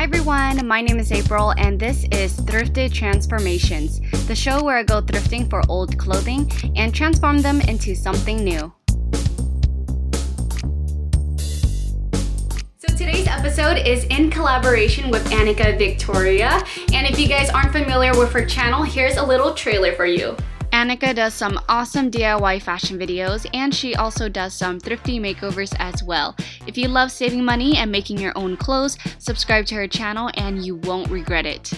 Hi everyone, my name is April and this is Thrifted Transformations, the show where I go thrifting for old clothing and transform them into something new. So today's episode is in collaboration with Annika Victoria, and if you guys aren't familiar with her channel, here's a little trailer for you. Annika does some awesome DIY fashion videos, and she also does some thrifty makeovers as well. If you love saving money and making your own clothes, subscribe to her channel and you won't regret it.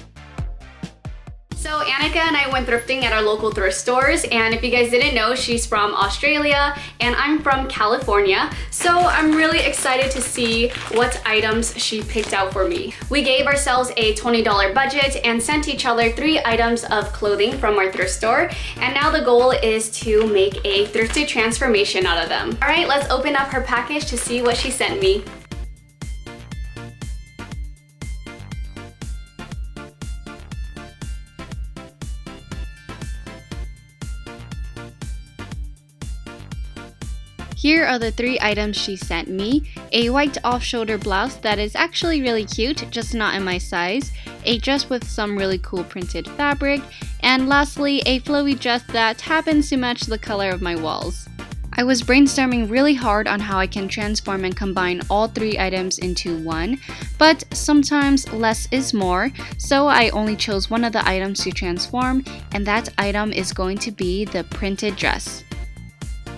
So Annika and I went thrifting at our local thrift stores, and if you guys didn't know, she's from Australia and I'm from California. So I'm really excited to see what items she picked out for me. We gave ourselves a $20 budget and sent each other 3 items of clothing from our thrift store, and now the goal is to make a thrifted transformation out of them. Alright, let's open up her package to see what she sent me. Here are the 3 items she sent me. A white off-shoulder blouse that is actually really cute, just not in my size. A dress with some really cool printed fabric. And lastly, a flowy dress that happens to match the color of my walls. I was brainstorming really hard on how I can transform and combine all 3 items into one, but sometimes less is more, so I only chose one of the items to transform, and that item is going to be the printed dress.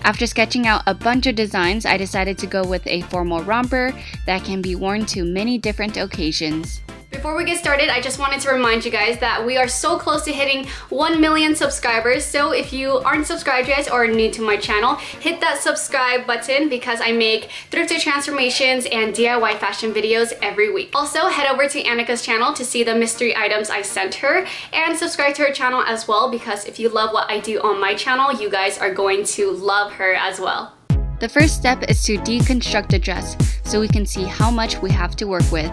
After sketching out a bunch of designs, I decided to go with a formal romper that can be worn to many different occasions. Before we get started, I just wanted to remind you guys that we are so close to hitting 1 million subscribers. So if you aren't subscribed yet or are new to my channel, hit that subscribe button because I make thrifted transformations and DIY fashion videos every week. Also, head over to Annika's channel to see the mystery items I sent her, and subscribe to her channel as well, because if you love what I do on my channel, you guys are going to love her as well. The first step is to deconstruct a dress so we can see how much we have to work with.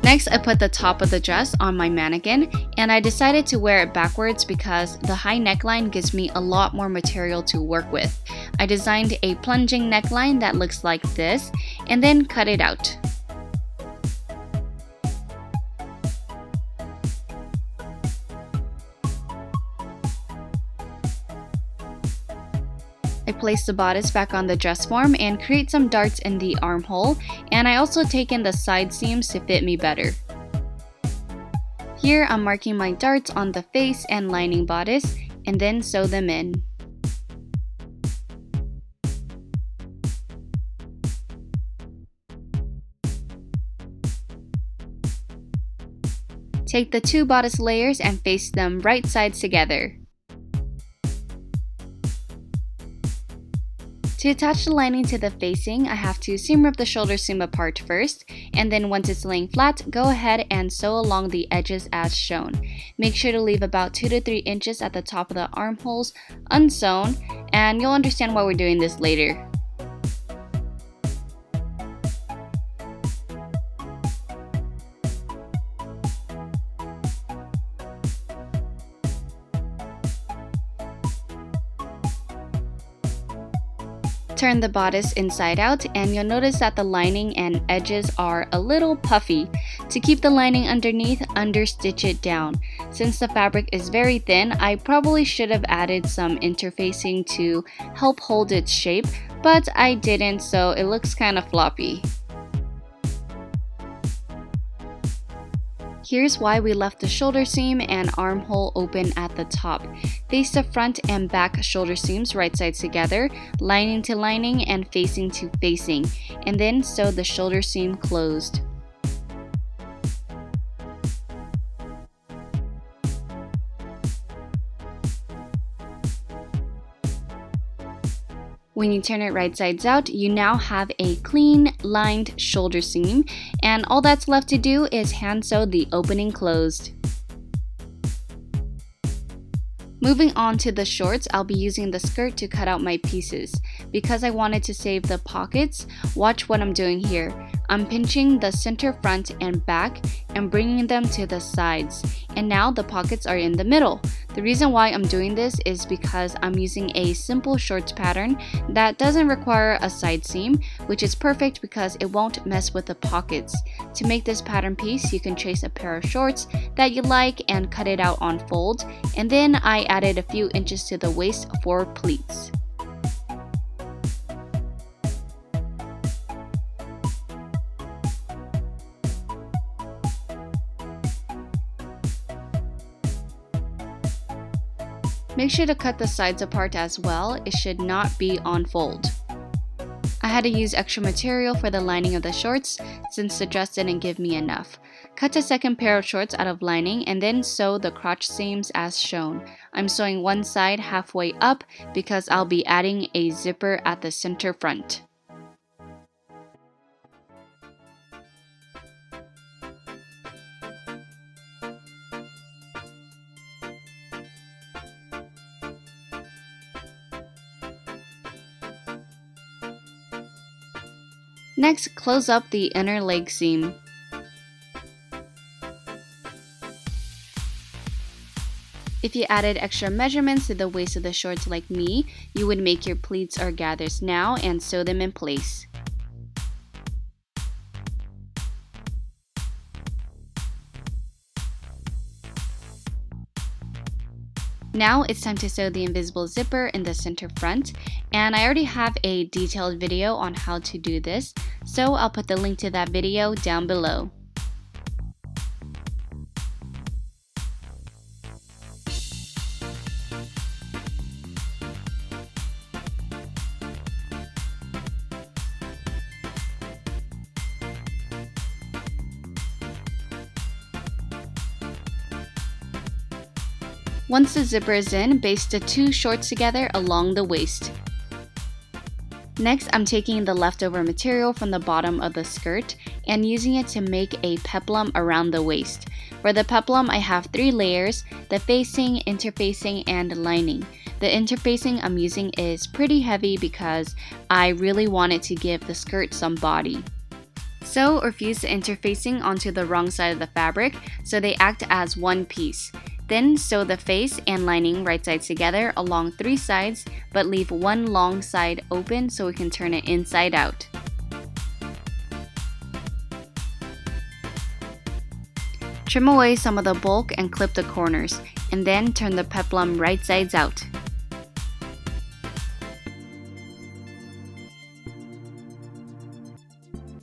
Next, I put the top of the dress on my mannequin, and I decided to wear it backwards because the high neckline gives me a lot more material to work with. I designed a plunging neckline that looks like this, and then cut it out. I place the bodice back on the dress form and create some darts in the armhole, and I also take in the side seams to fit me better. Here I'm marking my darts on the face and lining bodice, and then sew them in. Take the 2 bodice layers and face them right sides together. To attach the lining to the facing, I have to seam rip the shoulder seam apart first, and then once it's laying flat, go ahead and sew along the edges as shown. Make sure to leave about 2 to 3 inches at the top of the armholes unsewn, and you'll understand why we're doing this later. Turn the bodice inside out, and you'll notice that the lining and edges are a little puffy. To keep the lining underneath, understitch it down. Since the fabric is very thin, I probably should have added some interfacing to help hold its shape, but I didn't, so it looks kind of floppy. Here's why we left the shoulder seam and armhole open at the top. Face the front and back shoulder seams right sides together, lining to lining and facing to facing, and then sew the shoulder seam closed. When you turn it right sides out, you now have a clean, lined shoulder seam, and all that's left to do is hand sew the opening closed. Moving on to the shorts, I'll be using the skirt to cut out my pieces. Because I wanted to save the pockets, watch what I'm doing here. I'm pinching the center front and back and bringing them to the sides. And now the pockets are in the middle. The reason why I'm doing this is because I'm using a simple shorts pattern that doesn't require a side seam, which is perfect because it won't mess with the pockets. To make this pattern piece, you can trace a pair of shorts that you like and cut it out on fold, and then I added a few inches to the waist for pleats. Make sure to cut the sides apart as well, it should not be on fold. I had to use extra material for the lining of the shorts since the dress didn't give me enough. Cut a second pair of shorts out of lining and then sew the crotch seams as shown. I'm sewing one side halfway up because I'll be adding a zipper at the center front. Next, close up the inner leg seam. If you added extra measurements to the waist of the shorts like me, you would make your pleats or gathers now and sew them in place. Now it's time to sew the invisible zipper in the center front, and I already have a detailed video on how to do this, so I'll put the link to that video down below. Once the zipper is in, baste the two shorts together along the waist. Next, I'm taking the leftover material from the bottom of the skirt and using it to make a peplum around the waist. For the peplum, I have 3 layers: the facing, interfacing, and lining. The interfacing I'm using is pretty heavy because I really wanted to give the skirt some body. Sew or fuse the interfacing onto the wrong side of the fabric so they act as one piece. Then sew the face and lining right sides together along 3 sides, but leave one long side open so we can turn it inside out. Trim away some of the bulk and clip the corners, and then turn the peplum right sides out.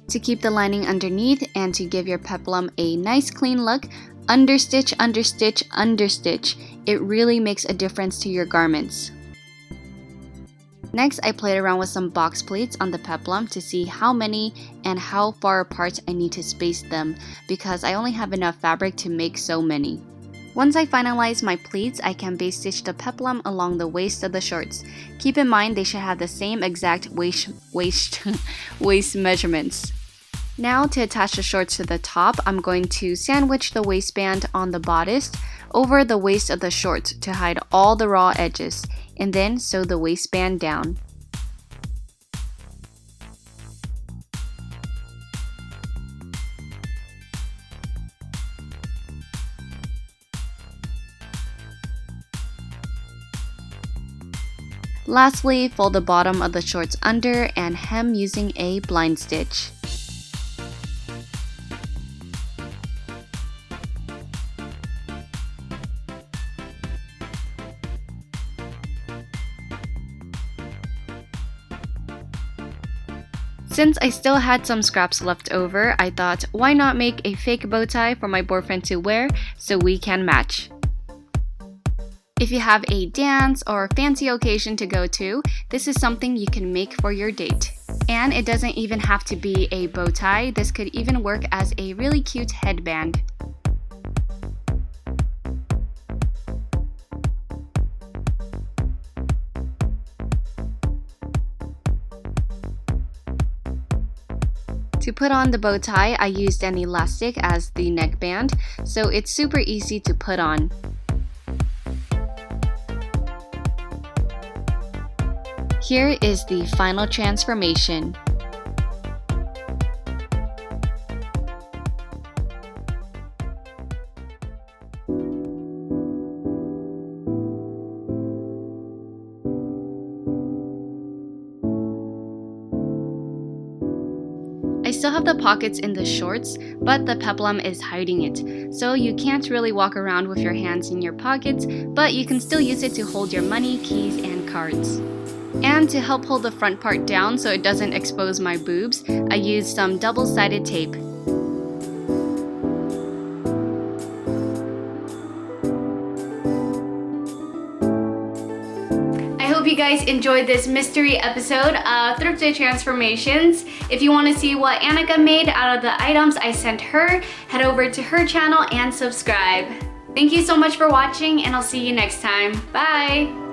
To keep the lining underneath and to give your peplum a nice clean look, understitch, understitch, understitch. It really makes a difference to your garments. Next, I played around with some box pleats on the peplum to see how many and how far apart I need to space them because I only have enough fabric to make so many. Once I finalize my pleats, I can base stitch the peplum along the waist of the shorts. Keep in mind they should have the same exact waist measurements. Now to attach the shorts to the top, I'm going to sandwich the waistband on the bodice over the waist of the shorts to hide all the raw edges, and then sew the waistband down. Lastly, fold the bottom of the shorts under and hem using a blind stitch. Since I still had some scraps left over, I thought, why not make a fake bow tie for my boyfriend to wear so we can match. If you have a dance or fancy occasion to go to, this is something you can make for your date. And it doesn't even have to be a bow tie, this could even work as a really cute headband. To put on the bow tie, I used an elastic as the neckband, so it's super easy to put on. Here is the final transformation. I still have the pockets in the shorts, but the peplum is hiding it. So you can't really walk around with your hands in your pockets, but you can still use it to hold your money, keys, and cards. And to help hold the front part down so it doesn't expose my boobs, I used some double-sided tape. I hope you guys enjoyed this mystery episode of Thrifted Transformations. If you want to see what Annika made out of the items I sent her, head over to her channel and subscribe. Thank you so much for watching, and I'll see you next time. Bye!